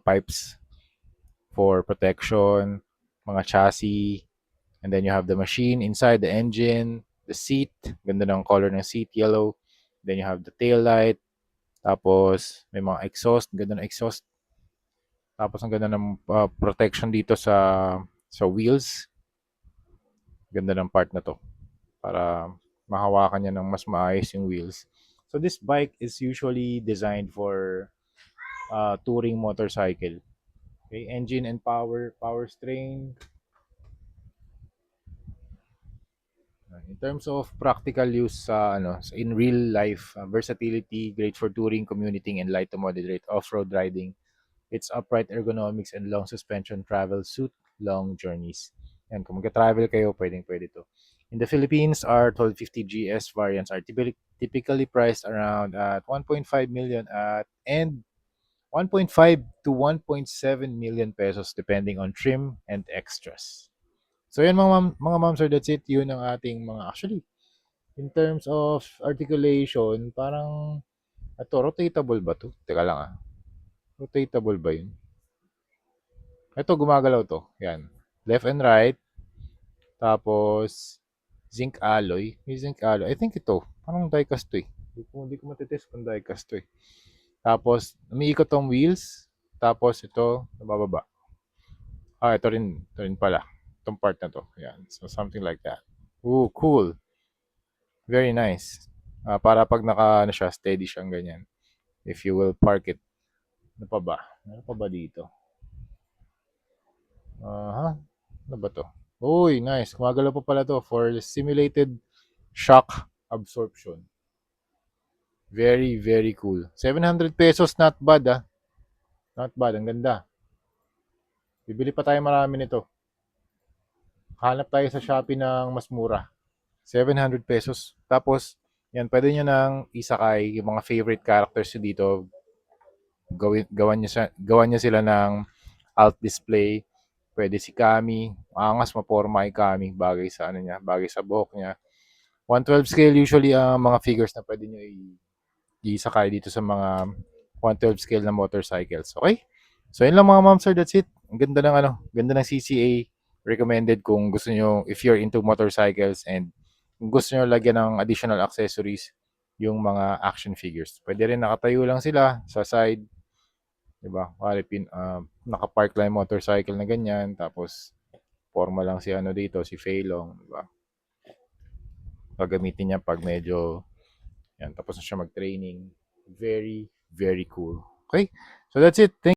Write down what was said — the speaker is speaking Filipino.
pipes for protection, mga chassis, and then you have the machine inside the engine, the seat, ganda ng color ng seat, yellow. Then you have the tail light, tapos may mga exhaust, ganda ng exhaust. Tapos ang ganda ng protection dito sa wheels. Ganda ng part na to para mahawakan niya ng mas maayos yung wheels. So this bike is usually designed for touring motorcycle. Okay, engine and power strain. In terms of practical use in real life, versatility, great for touring, commuting, and light to moderate off-road riding. Its upright ergonomics and long suspension travel suit long journeys. Yan, kung mag-travel kayo, pwedeng-pwede to. In the Philippines, our 1250 GS variants are typically priced around at 1.5 million and 1.5 to 1.7 million pesos depending on trim and extras. So yan mga ma'am sir, that's it. Yun ang ating mga actually in terms of articulation, parang rotatable ba to? Teka lang ah. Rotatable ba yun? Ito, gumagalaw to. Yan. Left and right. Tapos, zinc alloy. May zinc alloy. I think ito. Parang diecast to eh. Hindi ko matitest kung diecast to eh. Tapos, umiikot tong wheels. Tapos, ito, nabababa. Ito rin. Ito rin pala. Itong part na to. Yan. So, something like that. Ooh, cool. Very nice. Para pag ano siya, steady siyang ganyan. If you will park it. Ano pa ba? Ano pa ba dito? Ano ba to? Uy, nice. Gumagalaw pa pala to for simulated shock absorption. Very, very cool. 700 pesos, not bad ah. Not bad, ang ganda. Bibili pa tayo marami nito. Hanap tayo sa Shopee ng mas mura. 700 pesos. Tapos, yan, pwede nyo nang isakay yung mga favorite characters nyo dito. Gawan nyo sila ng alt display. Pwede si Kami. Angas maporma kay Kami. Bagay sa ano niya, bagay sa buhok niya. 112 scale usually ang mga figures na pwede nyo isakay dito sa mga 112 scale na motorcycles. Okay? So yun lang mga ma'am sir, that's it. Ang ganda ng ganda ng CCA. Recommended kung gusto nyo, if you're into motorcycles and kung gusto nyo lagyan ng additional accessories, yung mga action figures. Pwede rin nakatayo lang sila sa side. Diba? Nakapark lang yung motorcycle na ganyan. Tapos, forma lang si dito, si Feilong. Diba? Gagamitin niya pag medyo yan, tapos na siya mag-training. Very, very cool. Okay? So that's it. Thank